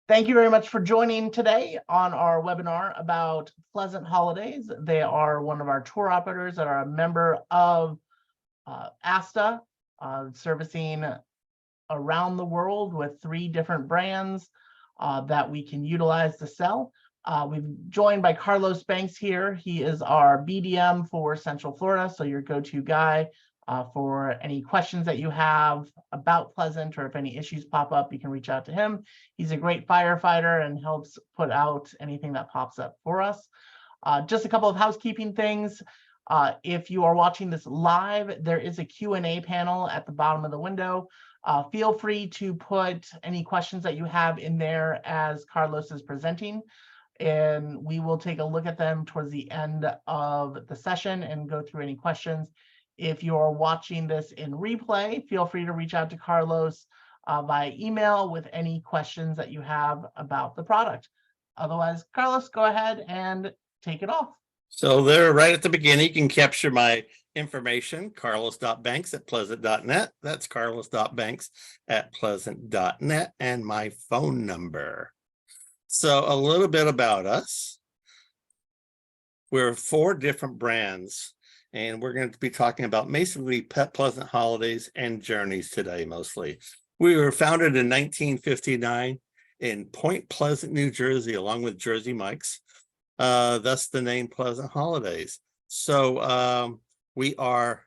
Thank you very much for joining today on our webinar about Pleasant Holidays. They are one of our tour operators that are a member of ASTA, servicing around the world with 3 different brands that we can utilize to sell. We've joined by Carlos Banks here. He is our BDM for Central Florida, so your go-to guy for any questions that you have about Pleasant, or if any issues pop up, you can reach out to him. He's a great firefighter and helps put out anything that pops up for us. Just a couple of housekeeping things. If you are watching this live, there is a Q&A panel at the bottom of the window. Feel free to put any questions that you have in there as Carlos is presenting, and we will take a look at them towards the end of the session and go through any questions. If you're watching this in replay, feel free to reach out to Carlos via email with any questions that you have about the product. Otherwise, Carlos, go ahead and take it off. So there, right at the beginning, you can capture my information, carlos.banks@pleasant.net. That's carlos.banks@pleasant.net, and my phone number. So a little bit about us. We're 4 different brands, and we're going to be talking about basically Pleasant Holidays and Journeys today, mostly. We were founded in 1959 in Point Pleasant, New Jersey, along with Jersey Mike's. Thus the name Pleasant Holidays. So we are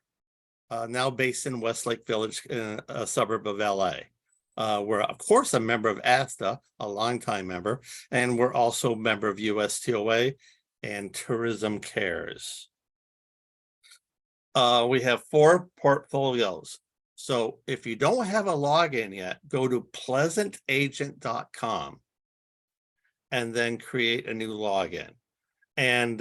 now based in Westlake Village, in a suburb of LA. We're, of course, a member of ASTA, a longtime member, and we're also a member of USTOA and Tourism Cares. We have 4 portfolios. So if you don't have a login yet, go to pleasantagent.com and then create a new login. And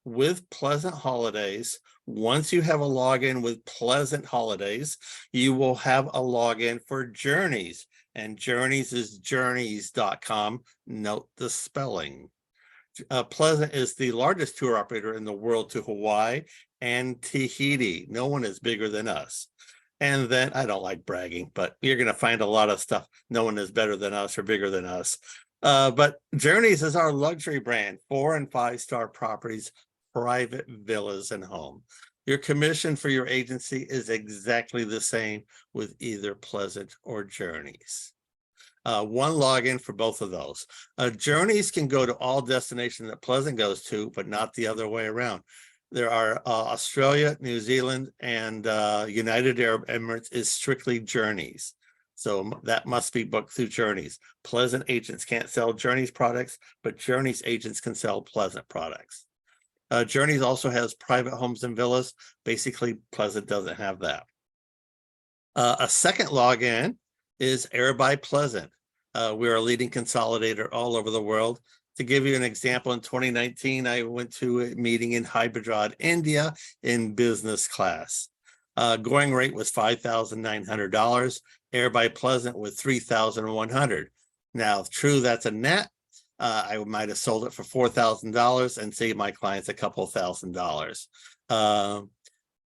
with Pleasant Holidays, once you have a login with Pleasant Holidays, you will have a login for Journeys. And Journeys is journeys.com. Note the spelling. Pleasant is the largest tour operator in the world to Hawaii and Tahiti. No one is bigger than us. And then, I don't like bragging, but you're going to find a lot of stuff. No one is better than us or bigger than us. But Journeys is our luxury brand, 4- and 5-star properties, private villas and home. Your commission for your agency is exactly the same with either Pleasant or Journeys. One login for both of those. Journeys can go to all destinations that Pleasant goes to, but not the other way around. There are Australia, New Zealand, and United Arab Emirates is strictly Journeys. So that must be booked through Journeys. Pleasant agents can't sell Journeys products, but Journeys agents can sell Pleasant products. Journeys also has private homes and villas. Basically, Pleasant doesn't have that. A second login is Air by Pleasant. We're a leading consolidator all over the world. To give you an example, in 2019, I went to a meeting in Hyderabad, India, in business class. Going rate was $5,900. Air by Pleasant with $3,100. Now, true, that's a net. I might have sold it for $4,000 and saved my clients a couple $1,000.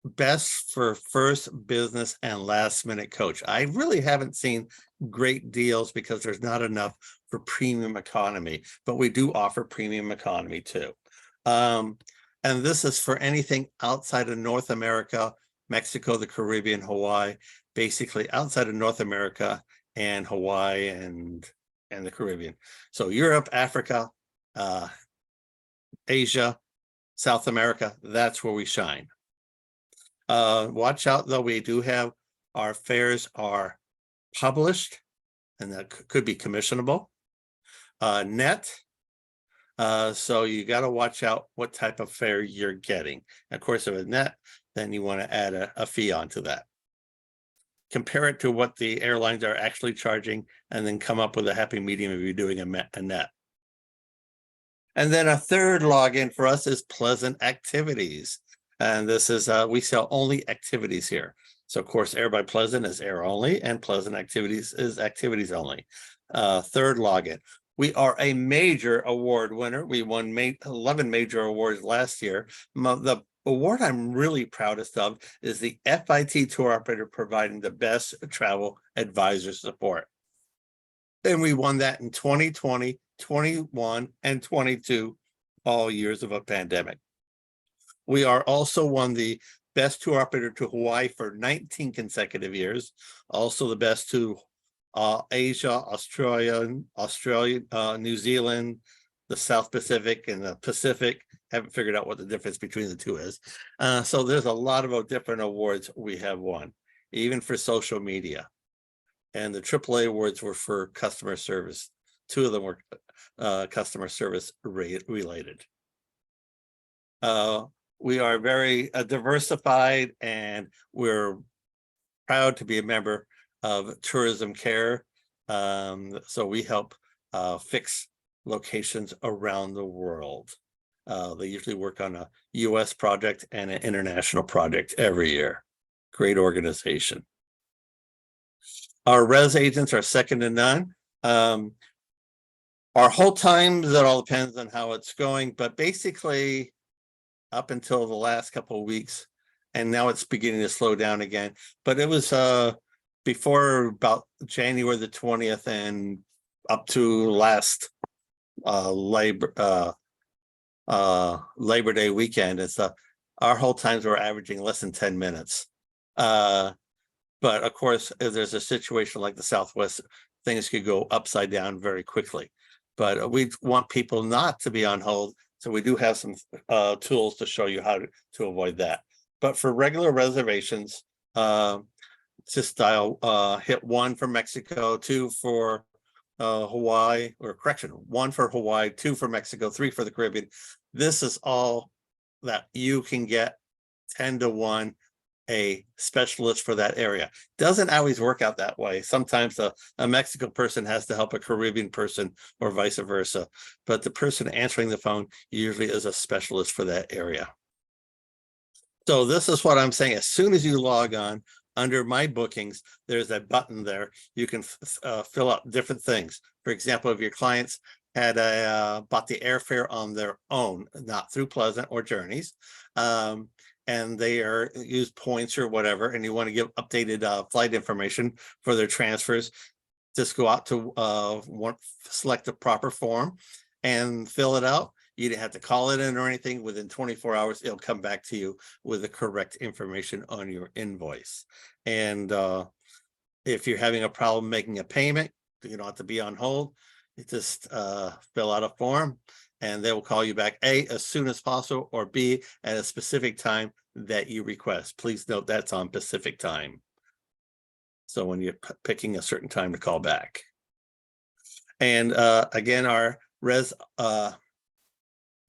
Best for first business and last minute coach. I really haven't seen great deals because there's not enough for premium economy, but we do offer premium economy too. And this is for anything outside of North America, Mexico, the Caribbean, Hawaii, basically outside of North America and Hawaii and the Caribbean. So Europe, Africa, Asia, South America, that's where we shine. Watch out though, we do have our fares are published, and that could be commissionable. Net. So you got to watch out what type of fare you're getting. Of course, if it's net, then you want to add a fee onto that. Compare it to what the airlines are actually charging, and then come up with a happy medium if you're doing a net. And then a third login for us is Pleasant Activities. And this is, we sell only activities here. So of course, Air by Pleasant is air only, and Pleasant Activities is activities only. Third login. We are a major award winner. We won 11 major awards last year. The award I'm really proudest of is the FIT Tour Operator providing the best travel advisor support. And we won that in 2020, 21, and 22, all years of a pandemic. We are also won the best tour operator to Hawaii for 19 consecutive years. Also the best to Asia, Australia, New Zealand, the South Pacific, and the Pacific. Haven't figured out what the difference between the two is. So there's a lot of different awards we have won, even for social media. And the AAA awards were for customer service. Two of them were customer service related. We are very diversified, and we're proud to be a member of Tourism Care. So we help fix locations around the world. They usually work on a US project and an international project every year. Great organization. Our res agents are second to none. Our hold times, that all depends on how it's going, but basically up until the last couple of weeks, and now it's beginning to slow down again. But it was before about January the 20th and up to last Labor Day weekend and stuff, our hold times were averaging less than 10 minutes. But of course, if there's a situation like the Southwest, things could go upside down very quickly. But we want people not to be on hold. So we do have some tools to show you how to avoid that. But for regular reservations, just dial hit 1 for Mexico, 2 for Hawaii, or correction, 1 for Hawaii, 2 for Mexico, 3 for the Caribbean. This is all that you can get 10 to 1 a specialist for that area. Doesn't always work out that way. Sometimes a Mexico person has to help a Caribbean person or vice versa, but the person answering the phone usually is a specialist for that area. So this is what I'm saying. As soon as you log on, under my bookings, there's a button there. You can fill out different things. For example, if your clients had bought the airfare on their own, not through Pleasant or Journeys, and they use points or whatever, and you want to give updated flight information for their transfers, just go out to select the proper form and fill it out. You didn't have to call it in or anything. Within 24 hours, it'll come back to you with the correct information on your invoice. And if you're having a problem making a payment, you don't have to be on hold. You just fill out a form, and they will call you back, A, as soon as possible, or B, at a specific time that you request. Please note that's on Pacific time. So when you're picking a certain time to call back. And again, our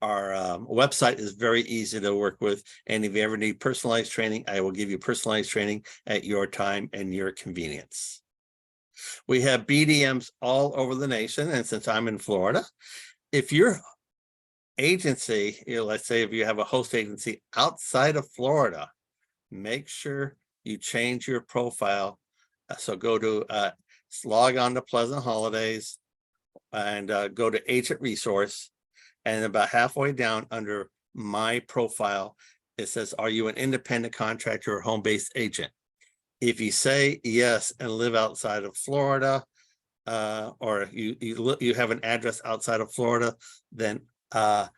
website is very easy to work with. And if you ever need personalized training, I will give you personalized training at your time and your convenience. We have BDMs all over the nation. And since I'm in Florida, if your agency, let's say if you have a host agency outside of Florida, make sure you change your profile. So go to log on to Pleasant Holidays and go to Agent Resource. And about halfway down under my profile, it says, are you an independent contractor or home-based agent? If you say yes and live outside of Florida, or you have an address outside of Florida, then I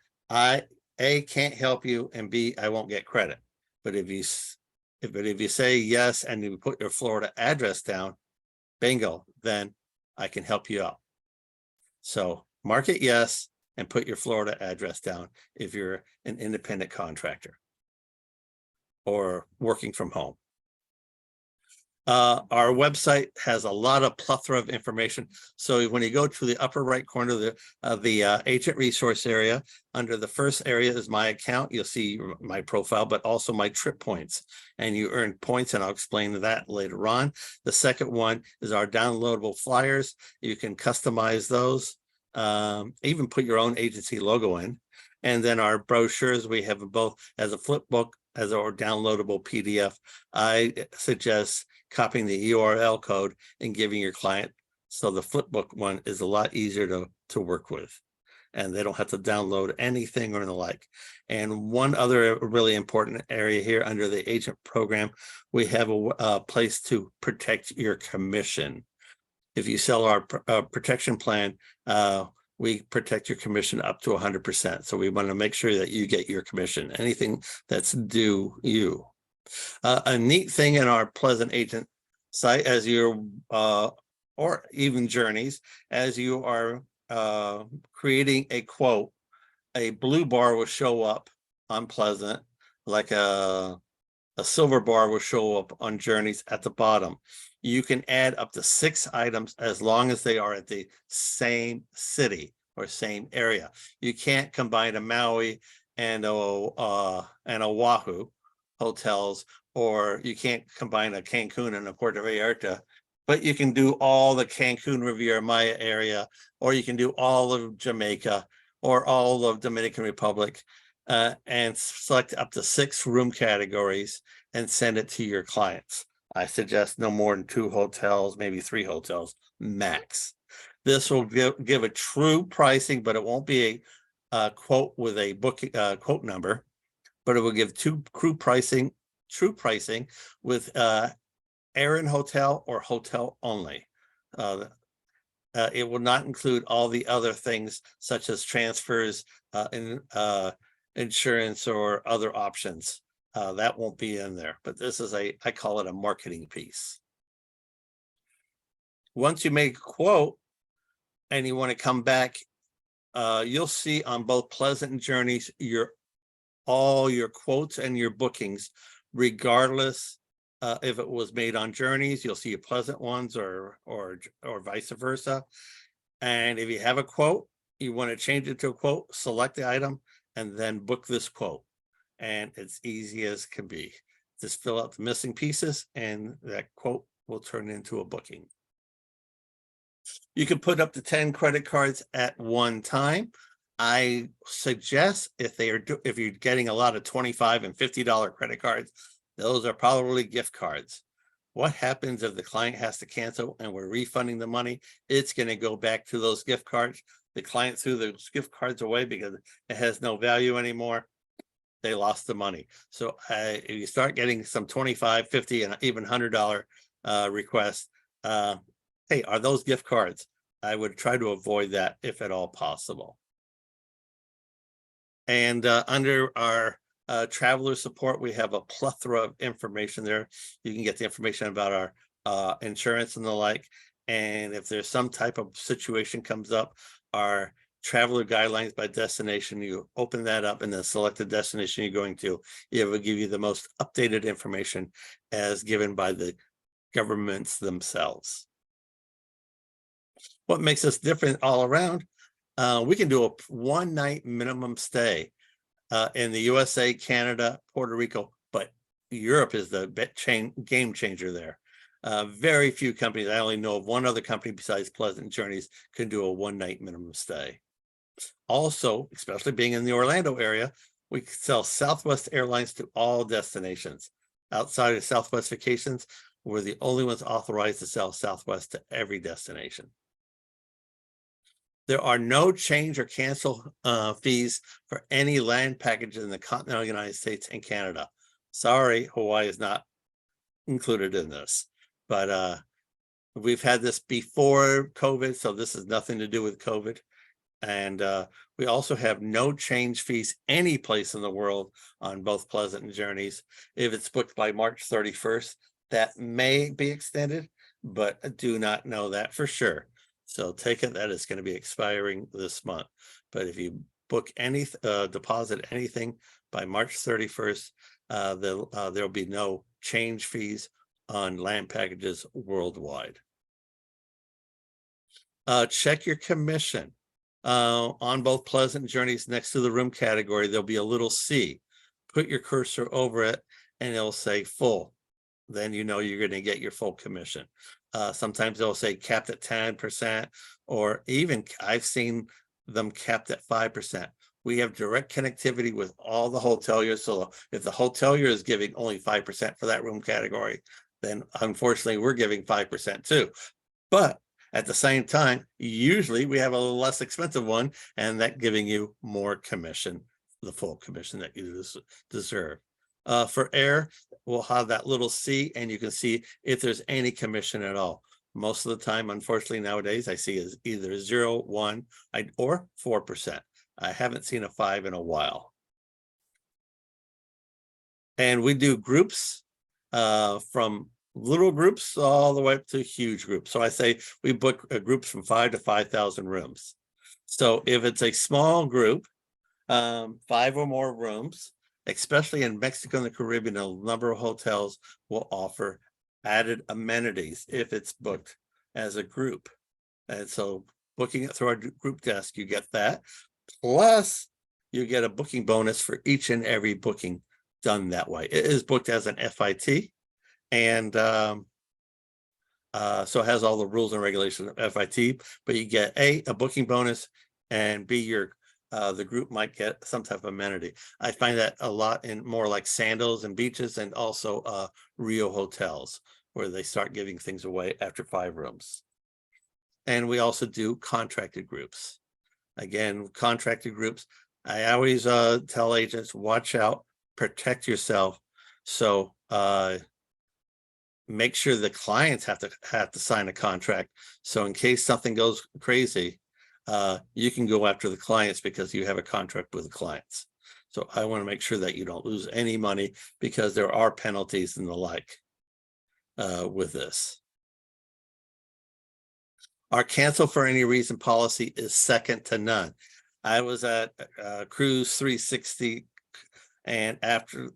can't help you, and B, I won't get credit. But if you say yes and you put your Florida address down, bingo, then I can help you out. So mark it yes and put your Florida address down if you're an independent contractor or working from home. Our website has a lot of plethora of information. So when you go to the upper right corner of the agent resource area, under the first area is my account. You'll see my profile, but also my trip points, and you earn points, and I'll explain that later on. The second one is our downloadable flyers. You can customize those, even put your own agency logo in. And then our brochures, we have both as a flip book, as our downloadable PDF. I suggest copying the URL code and giving your client, so the flipbook one is a lot easier to work with, and they don't have to download anything or the like. And one other really important area here under the agent program, we have a place to protect your commission. If you sell our protection plan, we protect your commission up to 100%. So we want to make sure that you get your commission, anything that's due you. A neat thing in our Pleasant Agent site, as you're or even Journeys, as you are creating a quote, a blue bar will show up on Pleasant, like a silver bar will show up on Journeys at the bottom. You can add up to 6 items as long as they are at the same city or same area. You can't combine a Maui and a Oahu hotels, or you can't combine a Cancun and a Puerto Vallarta, but you can do all the Cancun Riviera Maya area, or you can do all of Jamaica or all of Dominican Republic, and select up to 6 room categories and send it to your clients. I suggest no more than 2 hotels, maybe 3 hotels max. This will give a true pricing, but it won't be a quote with a booking quote number, but it will give true pricing with air and hotel or hotel only. It will not include all the other things such as transfers, insurance, or other options. That won't be in there, but this is I call it a marketing piece. Once you make a quote and you want to come back, you'll see on both Pleasant and Journeys all your quotes and your bookings, regardless if it was made on Journeys, you'll see your Pleasant ones, or vice versa. And if you have a quote, you want to change it to a quote, select the item and then book this quote. And it's easy as can be. Just fill out the missing pieces and that quote will turn into a booking. You can put up to 10 credit cards at one time. I suggest if you're getting a lot of $25 and $50 credit cards, those are probably gift cards. What happens if the client has to cancel and we're refunding the money? It's going to go back to those gift cards. The client threw those gift cards away because it has no value anymore. They lost the money. So if you start getting some $25, $50, and even $100 requests, hey, are those gift cards? I would try to avoid that if at all possible. And under our traveler support, we have a plethora of information there. You can get the information about our insurance and the like. And if there's some type of situation comes up, our traveler guidelines by destination, you open that up and then select the destination you're going to. It will give you the most updated information as given by the governments themselves. What makes us different all around? We can do a 1-night minimum stay in the USA, Canada, Puerto Rico, but Europe is the game changer there. Very few companies, I only know of one other company besides Pleasant Journeys, can do a 1-night minimum stay. Also, especially being in the Orlando area, we sell Southwest Airlines to all destinations. Outside of Southwest Vacations, we're the only ones authorized to sell Southwest to every destination. There are no change or cancel fees for any land packages in the continental United States and Canada. Sorry, Hawaii is not included in this, but we've had this before COVID, so this has nothing to do with COVID. And we also have no change fees any place in the world on both Pleasant and Journeys. If it's booked by March 31st, that may be extended, but I do not know that for sure. So take it that it's going to be expiring this month. But if you book any deposit anything by March 31st, there'll be no change fees on land packages worldwide. Check your commission. On both Pleasant Journeys, next to the room category, there'll be a little C. Put your cursor over it and it'll say full. Then you know you're going to get your full commission. Sometimes they'll say capped at 10%, or even I've seen them capped at 5%. We have direct connectivity with all the hoteliers. So if the hotelier is giving only 5% for that room category, then unfortunately we're giving 5% too. But at the same time, usually we have a little less expensive one, and that giving you more commission, the full commission that you deserve. For air, we'll have that little C, and you can see if there's any commission at all. Most of the time, unfortunately, nowadays I see is either 0, 1, or 4%. I haven't seen a 5 in a while. And we do groups from little groups all the way up to huge groups. So I say we book groups from 5 to 5,000 rooms. So if it's a small group, 5 or more rooms, especially in Mexico and the Caribbean, a number of hotels will offer added amenities if it's booked as a group. And so booking it through our group desk, you get that. Plus, you get a booking bonus for each and every booking done that way. It is booked as an FIT, and so it has all the rules and regulations of FIT, but you get a booking bonus, and B, the group might get some type of amenity. I find that a lot in more like Sandals and beaches, and also Rio hotels, where they start giving things away after 5 rooms. And we also do contracted groups. Again, contracted groups, I always tell agents, watch out, protect yourself. So make sure the clients have to sign a contract. So in case something goes crazy, you can go after the clients because you have a contract with the clients. So I want to make sure that you don't lose any money, because there are penalties and the like with this. Our cancel for any reason policy is second to none. I was at Cruise 360, and after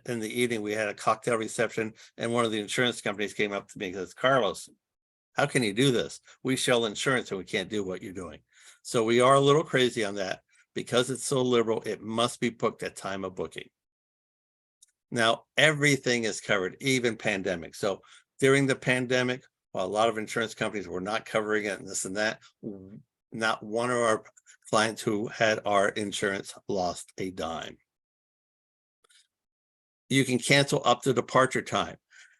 in the evening we had a cocktail reception, and one of the insurance companies came up to me and says, "Carlos, how can you do this? We sell insurance and we can't do what you're doing." So we are a little crazy on that. Because it's so liberal, it must be booked at time of booking. Now, everything is covered, even pandemic. So during the pandemic, while a lot of insurance companies were not covering it and this and that, not one of our clients who had our insurance lost a dime. You can cancel up to departure time.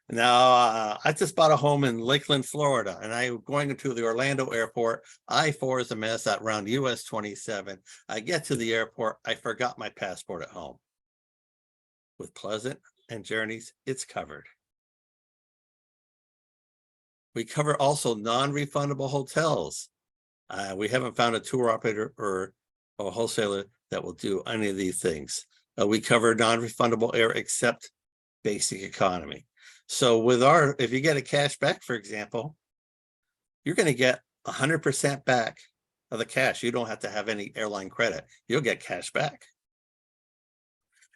Now, I just bought a home in Lakeland, Florida, and I'm going into the Orlando airport. I-4 is a mess around US 27. I get to the airport, I forgot my passport at home. With Pleasant and Journeys, it's covered. We cover also non-refundable hotels. We haven't found a tour operator or a wholesaler that will do any of these things. We cover non-refundable air except basic economy. So with if you get a cash back, for example, you're going to get 100% back of the cash. You don't have to have any airline credit. You'll get cash back.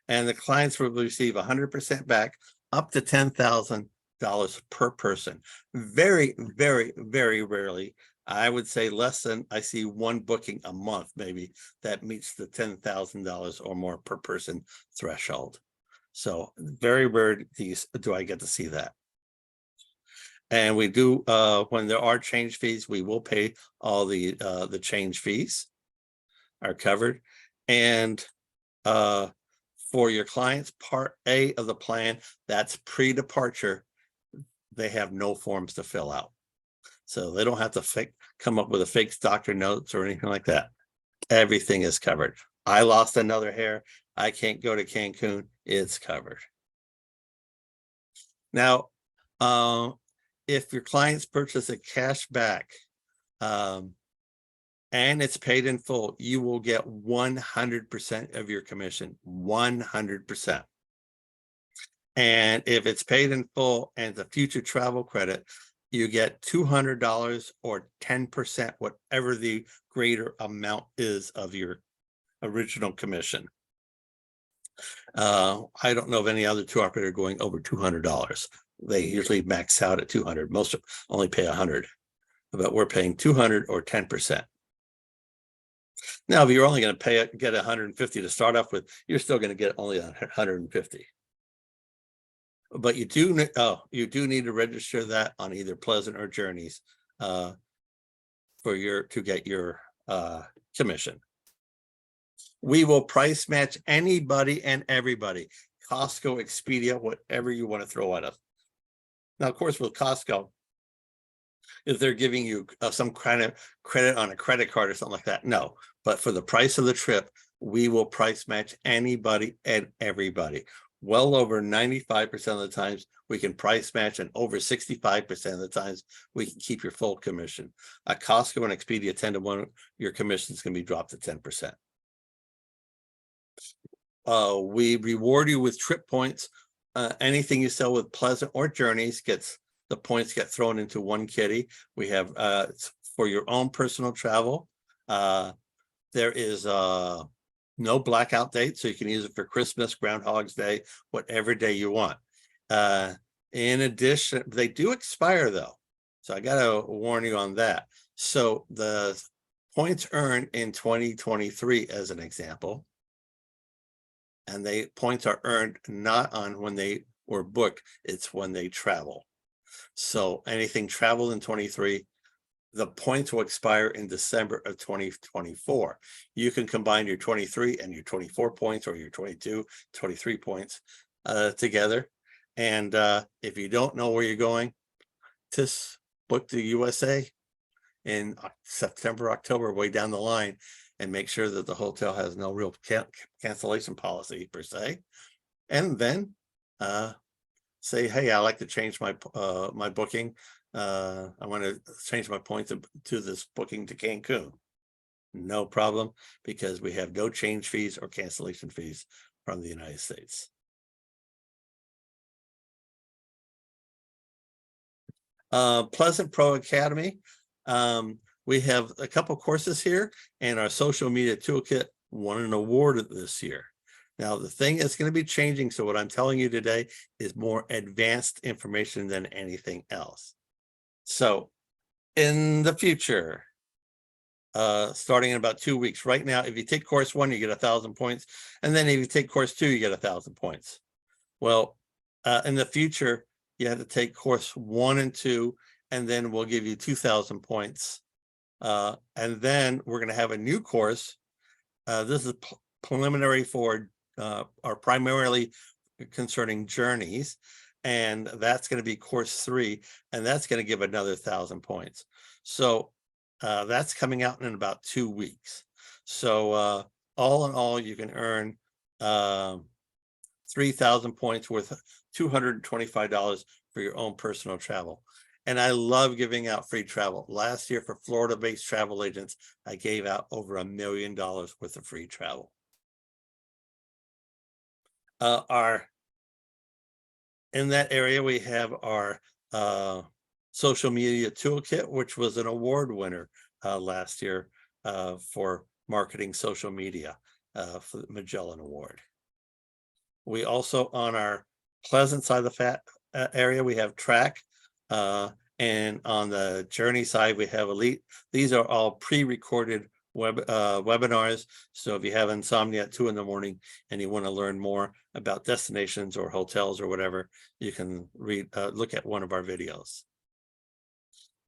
And the clients will receive 100% back up to $10,000 per person. Very, very, very rarely, I would say less than, I see one booking a month maybe that meets the $10,000 or more per person threshold. So very rare do I get to see that. And we do, when there are change fees, we will pay all the change fees are covered. And for your clients, part A of the plan, that's pre-departure, they have no forms to fill out. So they don't have to come up with a fake doctor notes or anything like that. Everything is covered. I lost another hair, I can't go to Cancun, it's covered. Now, if your clients purchase a cash back and it's paid in full, you will get 100% of your commission, 100%. And if it's paid in full and the future travel credit, you get $200 or 10%, whatever the greater amount is of your original commission. I don't know of any other tour operator going over $200. They usually max out at 200. Most only pay 100, but we're paying 200 or 10%. Now, if you're only going to get 150 to start off with, you're still going to get only 150. But you do need to register that on either Pleasant or Journeys to get your commission. We will price match anybody and everybody. Costco, Expedia, whatever you want to throw at us. Now, of course, with Costco, if they're giving you some kind of credit on a credit card or something like that, no. But for the price of the trip, we will price match anybody and everybody. Well over 95% of the times, we can price match, and over 65% of the times we can keep your full commission. At Costco and Expedia 10-to-1, your commissions can be dropped to 10%. We reward you with trip points. Anything you sell with Pleasant or Journeys the points get thrown into one kitty. We have for your own personal travel. There is no blackout date, so you can use it for Christmas, Groundhog's Day, whatever day you want. In addition, they do expire though, so I gotta warn you on that. So the points earned in 2023, as an example, and points are earned not on when they were booked, it's when they travel. So anything traveled in 23, the points will expire in December of 2024. You can combine your 23 and your 24 points, or your 22, 23 points together. And if you don't know where you're going, just book the USA in September, October, way down the line, and make sure that the hotel has no real cancellation policy per se. And then say, hey, I like to change my my booking. I want to change my points to this booking to Cancun. No problem, because we have no change fees or cancellation fees from the United States. Pleasant Pro Academy. We have a couple courses here, and our social media toolkit won an award this year. Now, the thing that's going to be changing, so what I'm telling you today is more advanced information than anything else. So in the future, starting in about 2 weeks, right now, if you take course 1, you get 1,000 points. And then if you take course 2, you get 1,000 points. Well, in the future, you have to take course 1 and 2, and then we'll give you 2,000 points. And then we're going to have a new course. This is preliminary for or primarily concerning Journeys. And that's going to be course 3, and that's going to give another 1,000 points. So that's coming out in about 2 weeks. So all in all, you can earn 3,000 points worth $225 for your own personal travel. And I love giving out free travel. Last year, for Florida-based travel agents, I gave out over $1 million worth of free travel. In that area, we have our social media toolkit, which was an award winner last year for marketing social media for the Magellan Award. We also, on our Pleasant side of the area, we have Track, and on the Journey side, we have Elite. These are all pre-recorded webinars. So if you have insomnia at 2 in the morning and you want to learn more about destinations or hotels or whatever, you can look at one of our videos.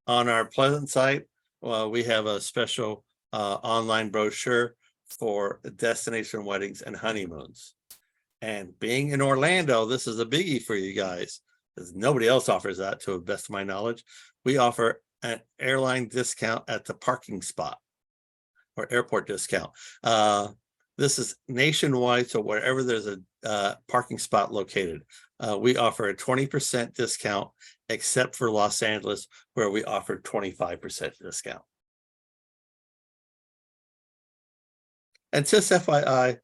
On our Pleasant site, we have a special online brochure for destination weddings and honeymoons. And being in Orlando, this is a biggie for you guys, because nobody else offers that, to the best of my knowledge. We offer an airline discount at the parking spot, or airport discount. This is nationwide, so wherever there's a parking spot located, we offer a 20% discount, except for Los Angeles, where we offer 25% discount. And just FYI,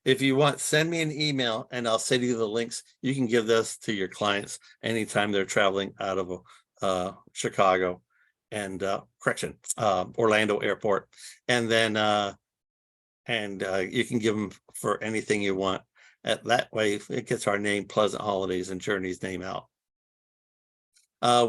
if you want, send me an email and I'll send you the links. You can give this to your clients anytime they're traveling out of Chicago and Orlando Airport. And then you can give them for anything you want. That way it gets our name, Pleasant Holidays and Journeys name out.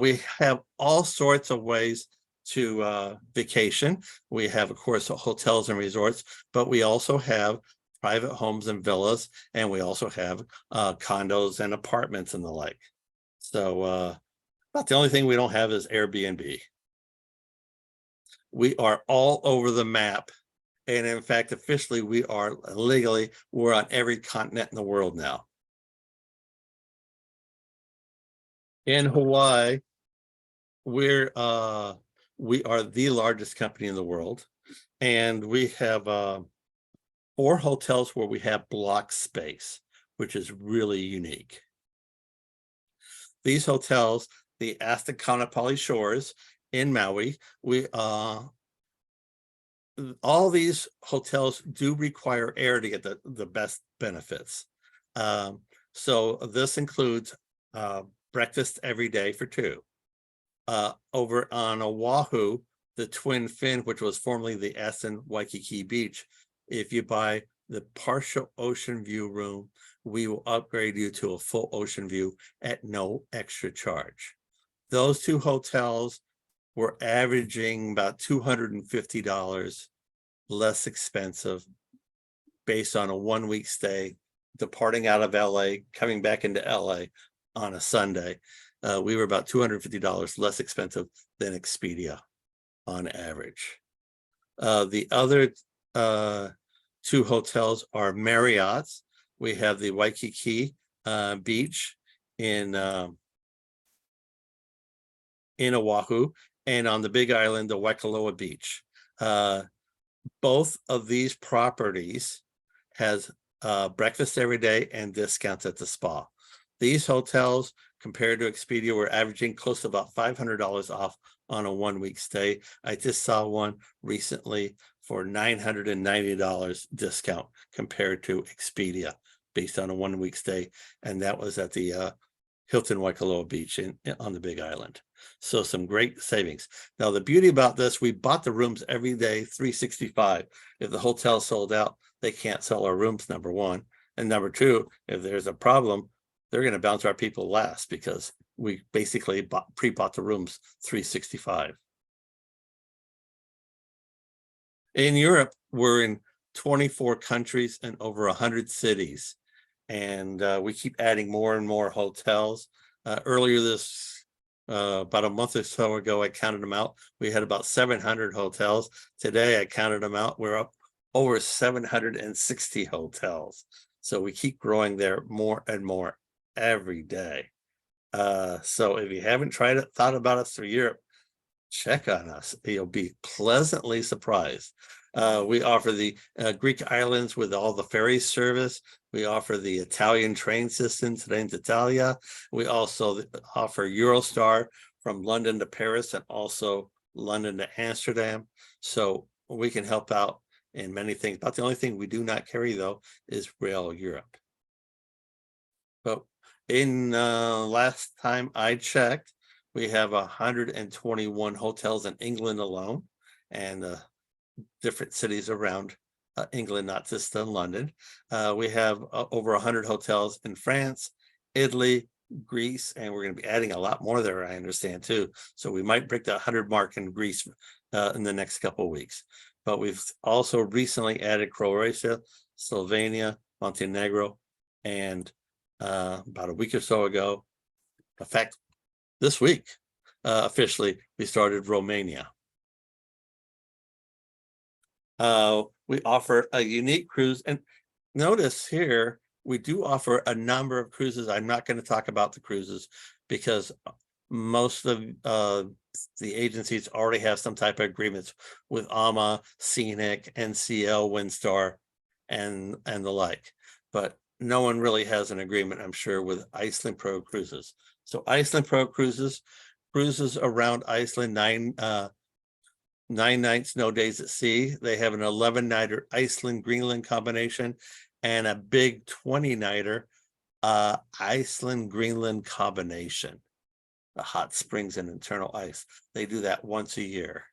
We have all sorts of ways to vacation. We have, of course, hotels and resorts, but we also have private homes and villas, and we also have condos and apartments and the like. So about the only thing we don't have is Airbnb. We are all over the map. And in fact, officially, we're on every continent in the world now. In Hawaii, we are the largest company in the world. And we have 4 hotels where we have block space, which is really unique. these hotels, the ASTA Kaanapali Shores in Maui, all these hotels do require air to get the best benefits. So this includes breakfast every day for two. Over on Oahu, the Twin Fin, which was formerly the Aston Waikiki Beach, if you buy the partial ocean view room, we will upgrade you to a full ocean view at no extra charge. Those two hotels were averaging about $250 less expensive based on a 1 week stay, departing out of LA, coming back into LA on a Sunday. We were about $250 less expensive than Expedia on average. The other two hotels are Marriott's. We have the Waikiki Beach in Oahu, and on the Big Island, the Waikoloa Beach. Both of these properties has breakfast every day and discounts at the spa. These hotels, compared to Expedia, were averaging close to about $500 off on a 1 week stay. I just saw one recently for $990 discount compared to Expedia based on a 1 week stay. And that was at the Hilton Waikoloa Beach on the Big Island. So some great savings. Now, the beauty about this, we bought the rooms every day, 365. If the hotel sold out, they can't sell our rooms, number one. And number two, if there's a problem, they're going to bounce our people last because we basically pre-bought the rooms 365. In Europe, we're in 24 countries and over 100 cities. And we keep adding more and more hotels. Earlier about a month or so ago, I counted them out. We had about 700 hotels. Today, I counted them out. We're up over 760 hotels. So we keep growing there more and more every day. So if you haven't thought about us for Europe, check on us. You'll be pleasantly surprised. We offer the Greek islands with all the ferry service. We offer the Italian train system, Trains Italia. We also offer Eurostar from London to Paris and also London to Amsterdam. So we can help out in many things. But the only thing we do not carry, though, is Rail Europe. But in last time I checked, we have 121 hotels in England alone, and different cities around England, not just in London. We have over 100 hotels in France, Italy, Greece, and we're going to be adding a lot more there, I understand, too. So we might break the 100 mark in Greece in the next couple of weeks. But we've also recently added Croatia, Slovenia, Montenegro, and about a week or so ago, in fact, this week, officially, we started Romania. We offer a unique cruise, and notice here, we do offer a number of cruises. I'm not going to talk about the cruises because most of the agencies already have some type of agreements with AMA, Scenic, NCL, Windstar, and the like. But no one really has an agreement, I'm sure, with Iceland Pro Cruises. So Iceland Pro Cruises around Iceland, 9 nights, no days at sea. They have an 11-nighter Iceland-Greenland combination and a big 20-nighter Iceland-Greenland combination. The hot springs and internal ice. They do that once a year.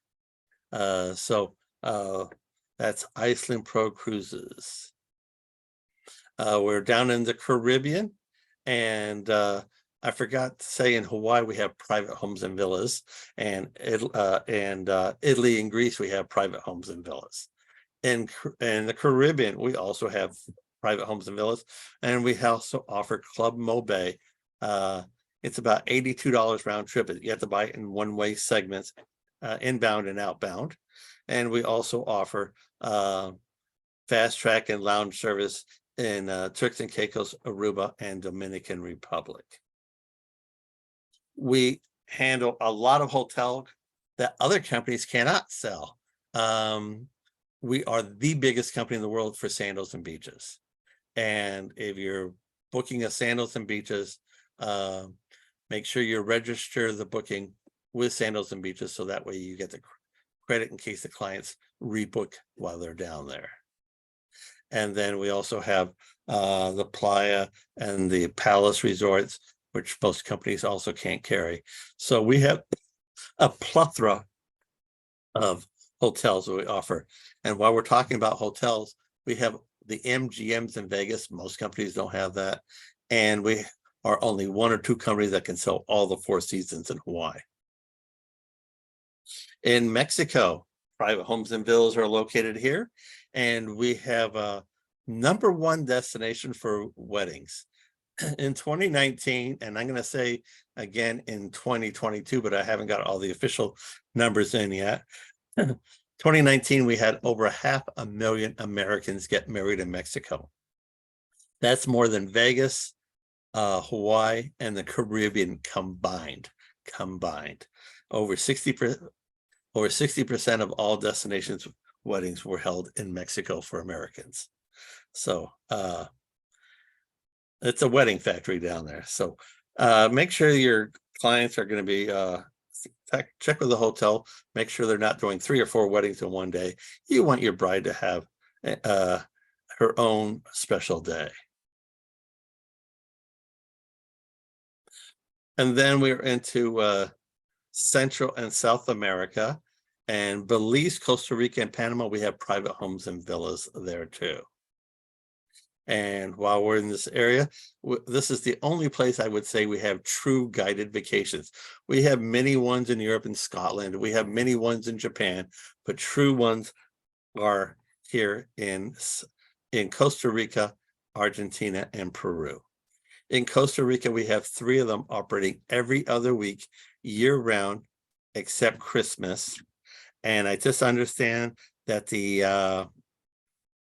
So that's Iceland Pro Cruises. We're down in the Caribbean, and I forgot to say in Hawaii we have private homes and villas, and Italy and Greece we have private homes and villas. In the Caribbean we also have private homes and villas, and we also offer Club Mobay. It's about $82 round trip. You have to buy it in one-way segments, inbound and outbound. And we also offer fast track and lounge service in Turks and Caicos, Aruba, and Dominican Republic. We handle a lot of hotels that other companies cannot sell. We are the biggest company in the world for sandals and beaches. And if you're booking a sandals and beaches, make sure you register the booking with Sandals and Beaches, so that way you get the credit in case the clients rebook while they're down there. And then we also have the Playa and the Palace resorts, which most companies also can't carry. So we have a plethora of hotels that we offer. And while we're talking about hotels, we have the MGMs in Vegas. Most companies don't have that. And we are only one or two companies that can sell all the Four Seasons in Hawaii. In Mexico, private homes and villas are located here. And we have a #1 destination for weddings. In 2019, and I'm going to say again in 2022, but I haven't got all the official numbers in yet. 2019, we had over 500,000 Americans get married in Mexico. That's more than Vegas, Hawaii, and the Caribbean combined. Over 60% of all destinations weddings were held in Mexico for Americans. So it's a wedding factory down there. So make sure your clients are going to be check with the hotel, make sure they're not doing 3 or 4 weddings in one day. You want your bride to have her own special day. And then we're into Central and South America, and Belize, Costa Rica, and Panama. We have private homes and villas there too. And while we're in this area, this is the only place I would say we have true guided vacations. We have many ones in Europe and Scotland. We have many ones in Japan, but true ones are here in Costa Rica, Argentina, and Peru. In Costa Rica, we have 3 of them operating every other week, year round, except Christmas. And I just understand that the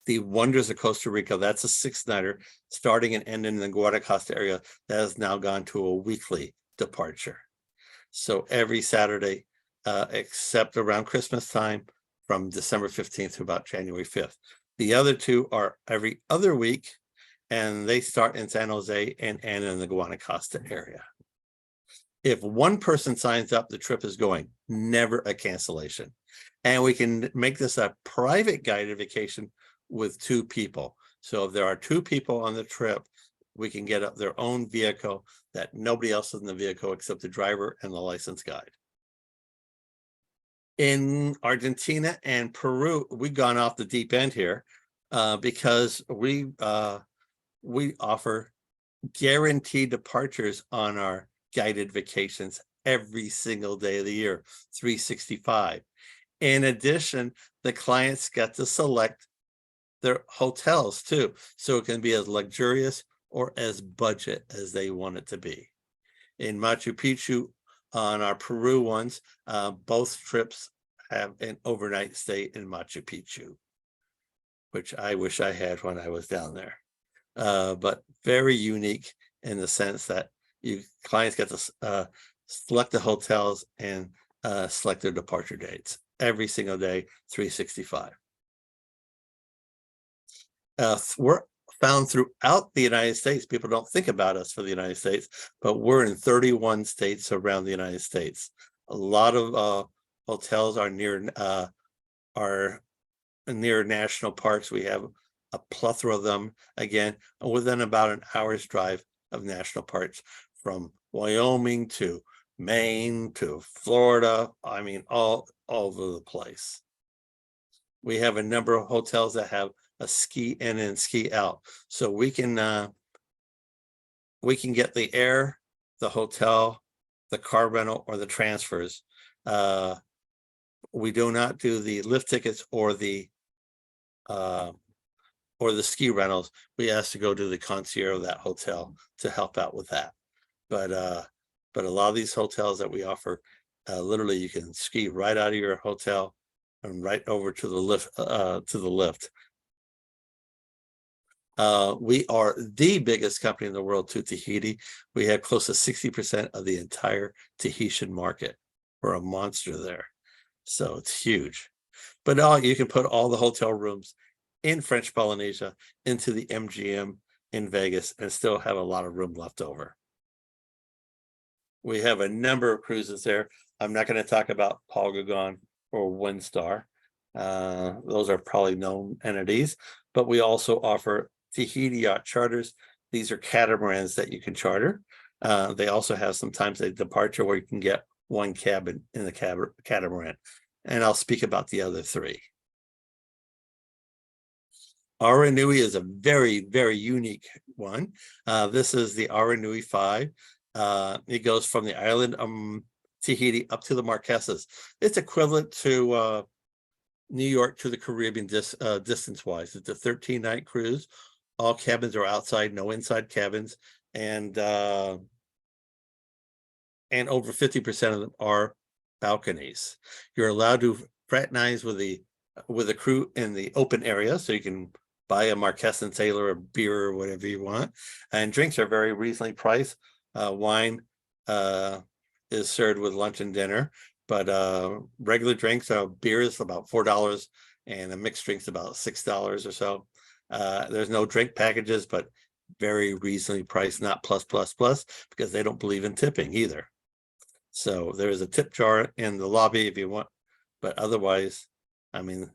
Wonders of Costa Rica, that's a 6-nighter starting and ending in the Guanacaste area, that has now gone to a weekly departure. So every Saturday, except around Christmas time, from December 15th to about January 5th. The other 2 are every other week, and they start in San Jose and end in the Guanacaste area. If one person signs up, the trip is going, never a cancellation. And we can make this a private guided vacation with 2 people. So if there are 2 people on the trip, we can get up their own vehicle that nobody else is in the vehicle except the driver and the license guide. In Argentina and Peru, we've gone off the deep end here because we offer guaranteed departures on our guided vacations every single day of the year, 365. In addition, the clients get to select their hotels too, so it can be as luxurious or as budget as they want it to be. In Machu Picchu, on our Peru ones, both trips have an overnight stay in Machu Picchu, which I wish I had when I was down there. But very unique in the sense that clients get to select the hotels and select their departure dates every single day, 365. We're found throughout the United States. People don't think about us for the United States, but we're in 31 states around the United States. A lot of hotels are near national parks. We have a plethora of them, again, within about an hour's drive of national parks, from Wyoming to Maine to Florida. I mean, all over the place. We have a number of hotels that have a ski in and ski out, so we can get the air, the hotel, the car rental, or the transfers. We do not do the lift tickets or the ski rentals. We ask to go to the concierge of that hotel to help out with that. But a lot of these hotels that we offer, literally you can ski right out of your hotel and right over to the lift. We are the biggest company in the world to Tahiti. We have close to 60% of the entire Tahitian market. We're a monster there. So it's huge. But you can put all the hotel rooms in French Polynesia into the MGM in Vegas and still have a lot of room left over. We have a number of cruises there. I'm not going to talk about Paul Gauguin or Windstar. Those are probably known entities, but we also offer Tahiti yacht charters. These are catamarans that you can charter. They also have sometimes a departure where you can get one cabin in the catamaran. And I'll speak about the other three. Aranui is a very, very unique one. This is the Aranui 5. It goes from the island Tahiti up to the Marquesas. It's equivalent to New York to the Caribbean distance-wise. It's a 13-night cruise. All cabins are outside, no inside cabins, and over 50% of them are balconies. You're allowed to fraternize with the crew in the open area, so you can buy a Marquesan sailor, a beer, or whatever you want. And drinks are very reasonably priced. Wine is served with lunch and dinner, but regular drinks, beer is about $4, and a mixed drink's about $6 or so. There's no drink packages, but very reasonably priced, not plus, because they don't believe in tipping either. So there is a tip jar in the lobby if you want, but otherwise, I mean,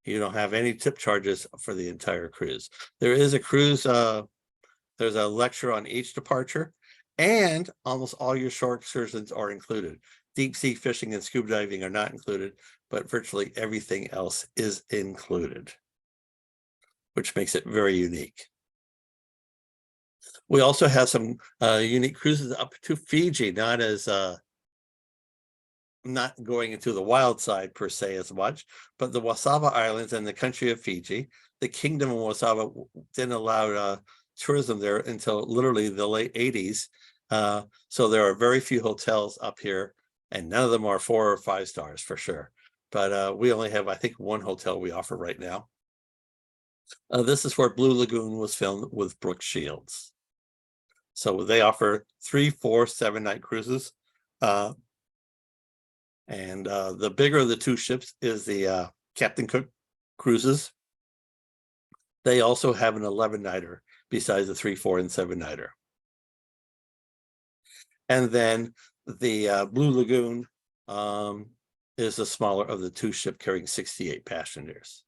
you don't have any tip charges for the entire cruise. There is a cruise, there's a lecture on each departure, and almost all your shore excursions are included. Deep sea fishing and scuba diving are not included, but virtually everything else is included, which makes it very unique. We also have some unique cruises up to Fiji, not going into the wild side per se as much, but the Wasava Islands and the country of Fiji. The kingdom of Wasava didn't allow tourism there until literally the late 80s. So there are very few hotels up here, and none of them are 4 or 5 stars for sure. But we only have, I think, one hotel we offer right now. This is where Blue Lagoon was filmed with Brooke Shields. So they offer 3, 4, 7-night cruises. And the bigger of the 2 ships is the Captain Cook cruises. They also have an 11-nighter besides the 3, 4, and 7-nighter. And then the Blue Lagoon is the smaller of the 2 ships, carrying 68 passengers.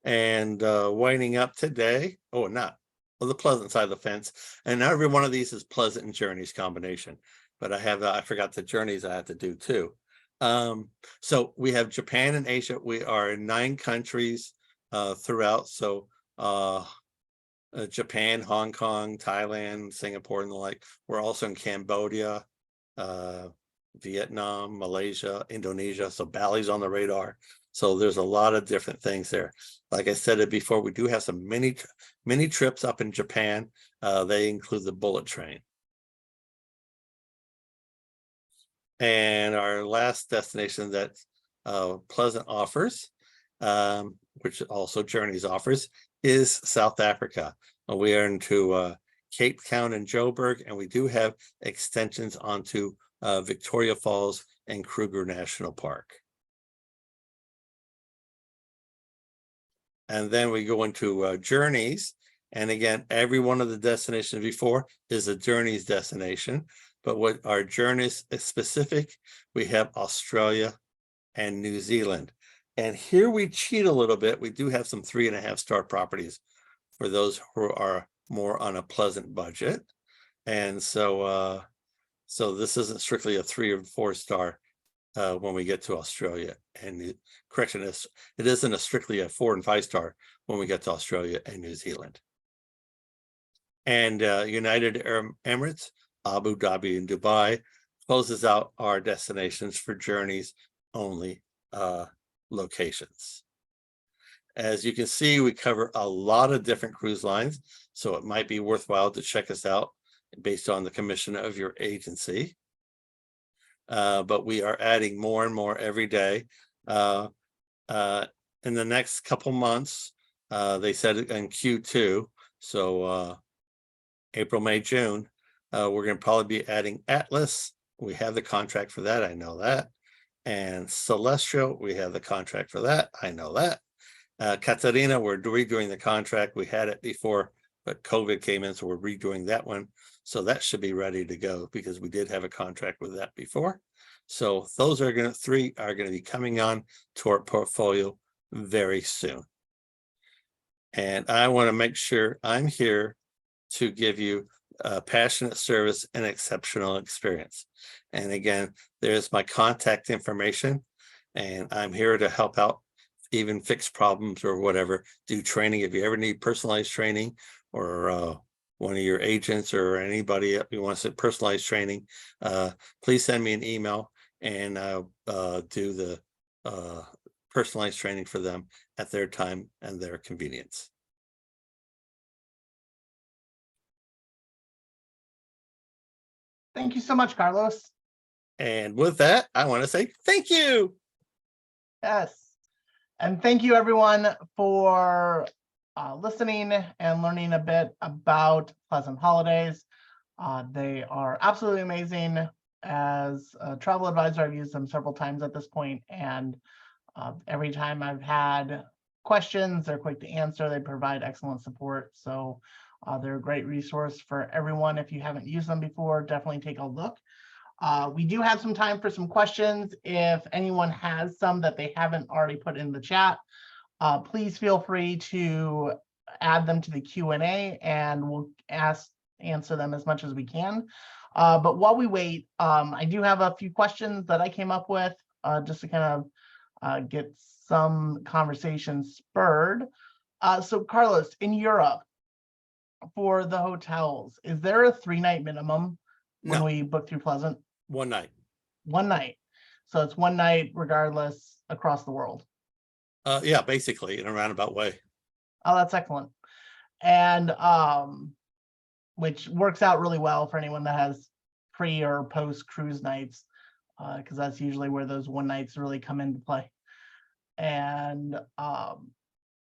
And winding up today, the Pleasant side of the fence. And not every one of these is Pleasant and Journeys combination, but I forgot the Journeys I have to do too. So we have Japan and Asia. We are in 9 countries throughout. So Japan, Hong Kong, Thailand, Singapore, and the like. We're also in Cambodia, Vietnam, Malaysia, Indonesia. So Bali's on the radar. So there's a lot of different things there. Like I said it before, we do have some mini trips up in Japan. They include the bullet train. And our last destination that Pleasant offers, which also Journeys offers, is South Africa. We are into Cape Town and Joburg, and we do have extensions onto Victoria Falls and Kruger National Park. And then we go into Journeys. And again, every one of the destinations before is a Journeys destination. But what our Journeys is specific, we have Australia and New Zealand. And here we cheat a little bit. We do have some 3.5-star properties for those who are more on a Pleasant budget. And so this isn't strictly a 3 or 4-star when we get to Australia. And correction is, it isn't strictly a 4 and 5-star when we get to Australia and New Zealand. And United Arab Emirates, Abu Dhabi, and Dubai closes out our destinations for Journeys only locations. As you can see, we cover a lot of different cruise lines, so it might be worthwhile to check us out based on the commission of your agency. But we are adding more and more every day. In the next couple months, they said in Q2, so April, May, June, we're going to probably be adding Atlas. We have the contract for that. I know that. And Celestial, we have the contract for that. I know that. Catarina, we're redoing the contract. We had it before but COVID came in, so we're redoing that one. So that should be ready to go because we did have a contract with that before. So those are three are going to be coming on to our portfolio very soon. And I want to make sure I'm here to give you a passionate service and exceptional experience. And again, there's my contact information, and I'm here to help out, even fix problems or whatever, do training. If you ever need personalized training, or one of your agents or anybody who wants to personalized training, please send me an email, and I'll do the personalized training for them at their time and their convenience. Thank you so much, Carlos. And with that, I want to say thank you. Yes. And thank you everyone for listening and learning a bit about Pleasant Holidays. They are absolutely amazing. As a travel advisor, I've used them several times at this point, and every time I've had questions, they're quick to answer. They provide excellent support. So they're a great resource for everyone. If you haven't used them before, definitely take a look. We do have some time for some questions. If anyone has some that they haven't already put in the chat, please feel free to add them to the Q&A, and we'll answer them as much as we can. But while we wait, I do have a few questions that I came up with just to kind of get some conversation spurred. So Carlos, in Europe, for the hotels, is there a 3-night minimum when No, we book through Pleasant? one night. One night. So it's one night regardless across the world. Yeah, basically in a roundabout way. Oh, that's excellent. And which works out really well for anyone that has pre or post cruise nights, because that's usually where those one nights really come into play. And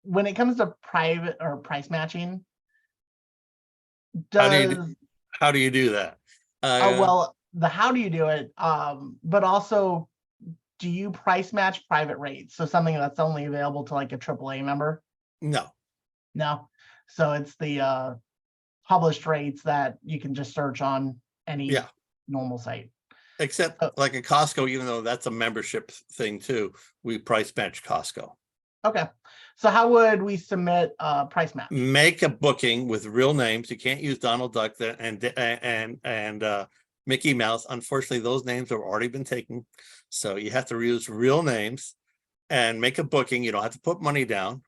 when it comes to private or price matching, How does do you do that? well, the how do you do it, but also, do you price match private rates? So something that's only available to like a AAA member? No. No. So it's the published rates that you can just search on any normal site. Except like a Costco, even though that's a membership thing too, we price match Costco. Okay. So how would we submit a price match? Make a booking with real names. You can't use Donald Duck and Mickey Mouse. Unfortunately, those names have already been taken. So you have to use real names and make a booking. You don't have to put money down,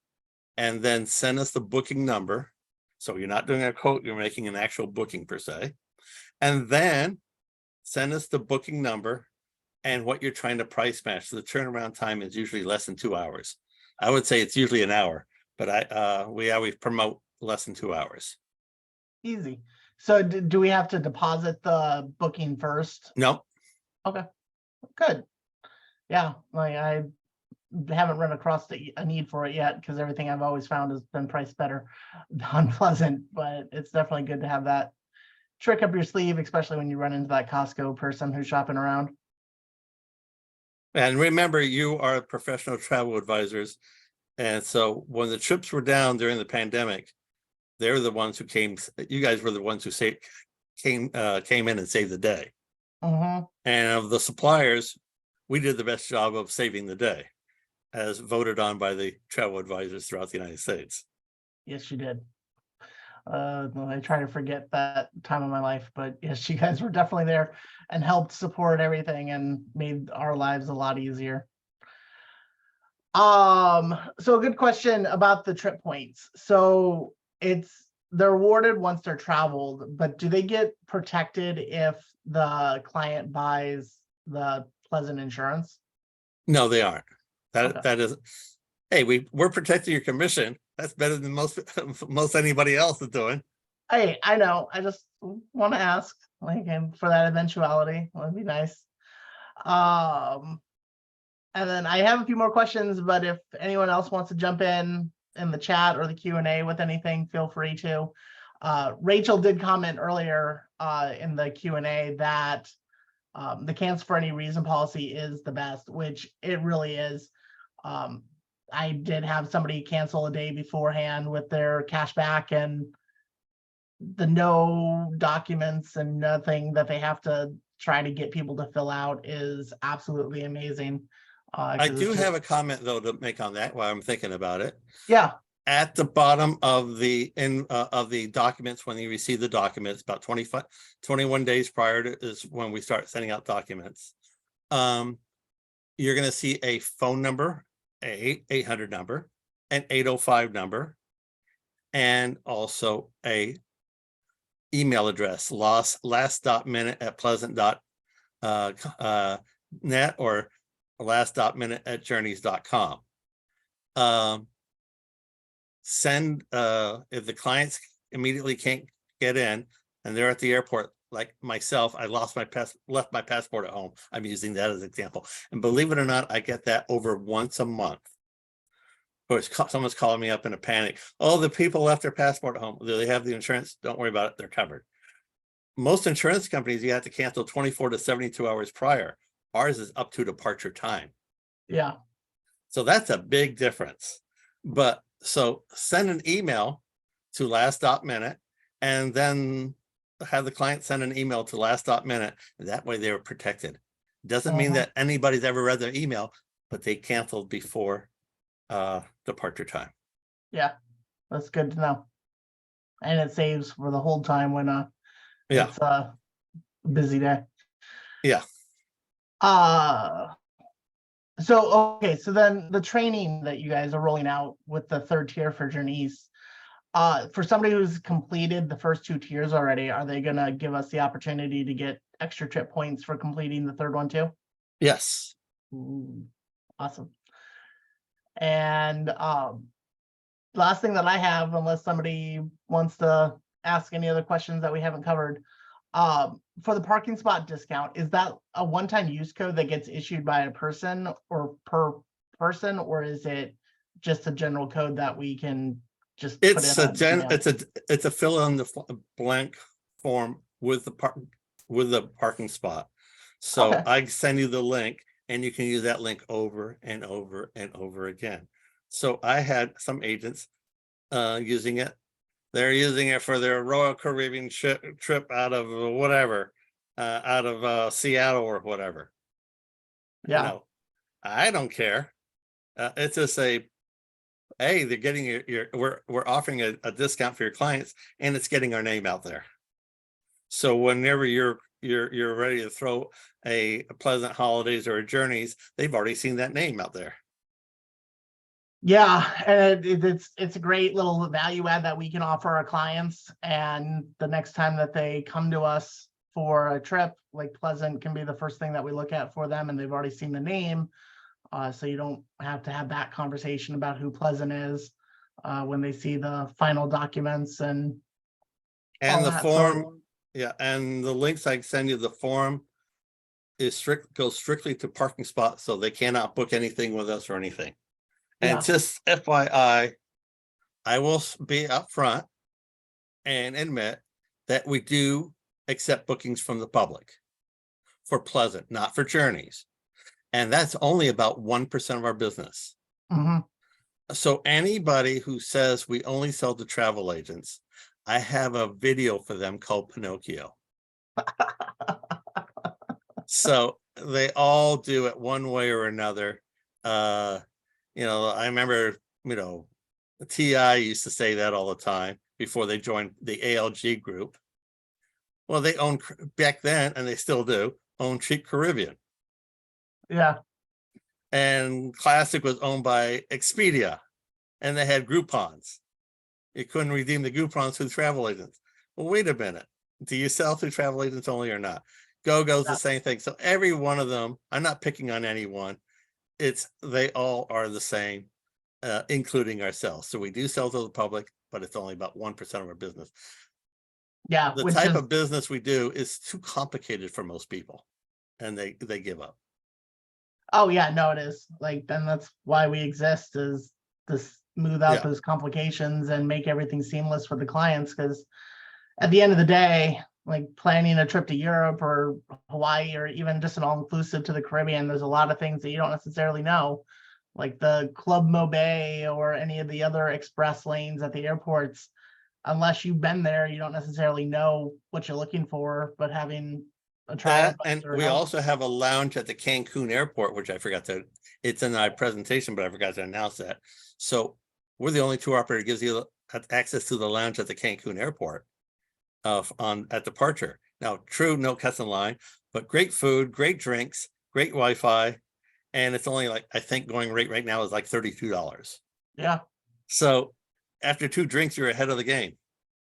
and then send us the booking number. So you're not doing a quote, you're making an actual booking per se. And then send us the booking number and what you're trying to price match. So the turnaround time is usually less than 2 hours. I would say it's usually an hour, but we always promote less than 2 hours. Easy. So do we have to deposit the booking first? No. Okay, good. Yeah, like I haven't run across a need for it yet, because everything I've always found has been priced better on Pleasant, but it's definitely good to have that trick up your sleeve, especially when you run into that Costco person who's shopping around. And remember, you are professional travel advisors. And so when the trips were down during the pandemic, they're the ones who came, you guys were the ones who came in and saved the day. Mm-hmm. And of the suppliers, we did the best job of saving the day, as voted on by the travel advisors throughout the United States. Yes, you did. I try to forget that time of my life, but yes, you guys were definitely there and helped support everything and made our lives a lot easier. So a good question about the trip points. So they're awarded once they're traveled, but do they get protected if the client buys the Pleasant insurance? No, they aren't. Okay. That is, hey, we're protecting your commission. That's better than most anybody else is doing. Hey, I know. I just want to ask, like, and for that eventuality, that'd be nice. And then I have a few more questions, but if anyone else wants to jump in the chat or the Q&A with anything, feel free to. Rachel did comment earlier in the Q&A that the cancel for any reason policy is the best, which it really is. I did have somebody cancel a day beforehand with their cash back, and the no documents and nothing that they have to try to get people to fill out is absolutely amazing. I 'Cause do it's have just, a comment though to make on that while I'm thinking about it. yeah, At the bottom of the documents, when you receive the documents, about 21 days prior to is when we start sending out documents. You're going to see a phone number, a 800 number, an 805 number, and also a email address, last.minute@pleasant.net or last.minute@journeys.com. Send if the clients immediately can't get in and they're at the airport, like myself, I left my passport at home. I'm using that as an example. And believe it or not, I get that over once a month. Of course, someone's calling me up in a panic. Oh, the people left their passport at home. Do they have the insurance? Don't worry about it. They're covered. Most insurance companies, you have to cancel 24 to 72 hours prior. Ours is up to departure time. yeah, So that's a big difference. But so send an email to last.minute and then have the client send an email to last.minute. And that way they were protected. Doesn't mean that anybody's ever read their email, but they canceled before departure time. yeah, that's good to know. And it saves for the whole time when Yeah. it's a busy day. Yeah. So okay, so then the training that you guys are rolling out with the third tier for Journeys, for somebody who's completed the first 2 tiers already, are they gonna give us the opportunity to get extra trip points for completing the third one too? Yes. Ooh, awesome. And last thing that I have, unless somebody wants to ask any other questions that we haven't covered, for the parking spot discount, is that a one-time use code that gets issued by a person or per person, or is it just a general code that we can just put It's in a an gen email? it's a fill in the blank form with the parking spot. So Okay. I send you the link and you can use that link over and over and over again. So I had some agents using it. They're using it for their Royal Caribbean trip out of whatever, out of Seattle or whatever. You Yeah. know, I don't care. It's just a, hey, they're getting your we're offering a discount for your clients, and it's getting our name out there. So whenever you're ready to throw a Pleasant Holidays or a Journeys, they've already seen that name out there. Yeah, and it's a great little value add that we can offer our clients. And the next time that they come to us for a trip, like Pleasant can be the first thing that we look at for them, and they've already seen the name. So you don't have to have that conversation about who Pleasant is when they see the final documents and all And the that. form, yeah, and the links I send you, the form is goes strictly to parking spots, so they cannot book anything with us or anything. And Yeah. just FYI, I will be upfront and admit that we do accept bookings from the public for Pleasant, not for Journeys. And that's only about 1% of our business. Mhm. So anybody who says we only sell to travel agents, I have a video for them called Pinocchio. So they all do it one way or another. I remember, TI used to say that all the time before they joined the ALG group. Well, they owned back then, and they still do, own Cheap Caribbean. Yeah. And Classic was owned by Expedia, and they had Groupons. You couldn't redeem the Groupons through travel agents. Well, wait a minute. Do you sell through travel agents only or not? GoGo's the same thing. So every one of them, I'm not picking on anyone. They all are the same, including ourselves. So we do sell to the public, but it's only about 1% of our business. Yeah. The type of business we do is too complicated for most people, and they give up. Oh yeah, no, it is. Like, then that's why we exist, is to smooth out those complications and make everything seamless for the clients. Because at the end of the day, like planning a trip to Europe or Hawaii or even just an all-inclusive to the Caribbean, there's a lot of things that you don't necessarily know, like the Club Mobe or any of the other express lanes at the airports. unless you've been there, you don't necessarily know what you're looking for, but having a trial That, and advisor we helps. also have a lounge at the Cancun airport, which I forgot to, it's in our presentation, but I forgot to announce that. So we're the only tour operator that gives you access to the lounge at the Cancun airport at departure. Now, true, no cuts in line, but great food, great drinks, great Wi-Fi. And it's only like, I think going rate right now is like $32. Yeah. So after 2 drinks, you're ahead of the game.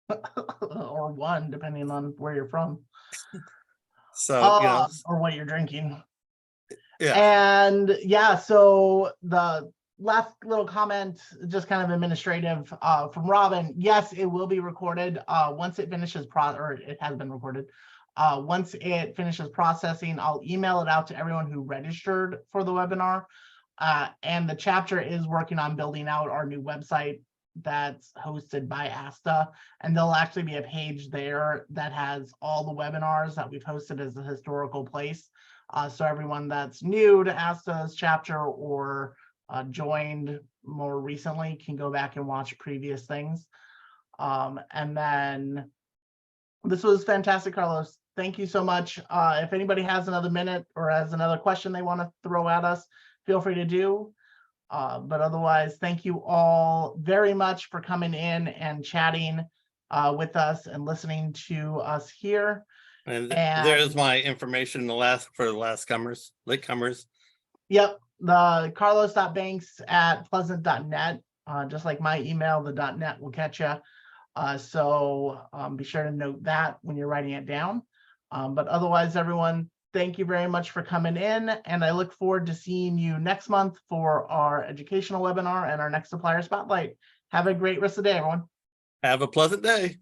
Or one, depending on where you're from. So, Or what you're drinking. yeah. And yeah, so the last little comment, just kind of administrative, from Robin. Yes, it will be recorded. Once it finishes or it has been recorded. Once it finishes processing, I'll email it out to everyone who registered for the webinar. And the chapter is working on building out our new website that's hosted by ASTA. And there'll actually be a page there that has all the webinars that we've hosted as a historical place. So everyone that's new to ASTA's chapter or joined more recently can go back and watch previous things. And then this was fantastic, Carlos. Thank you so much. If anybody has another minute or has another question they want to throw at us, feel free to do. But otherwise, thank you all very much for coming in and chatting with us and listening to us here. And there's my information for the latecomers. Yep, the carlos.banks@pleasant.net, just like my email, the .net will catch you. So be sure to note that when you're writing it down. But otherwise, everyone, thank you very much for coming in, and I look forward to seeing you next month for our educational webinar and our next supplier spotlight. Have a great rest of the day, everyone. Have a pleasant day.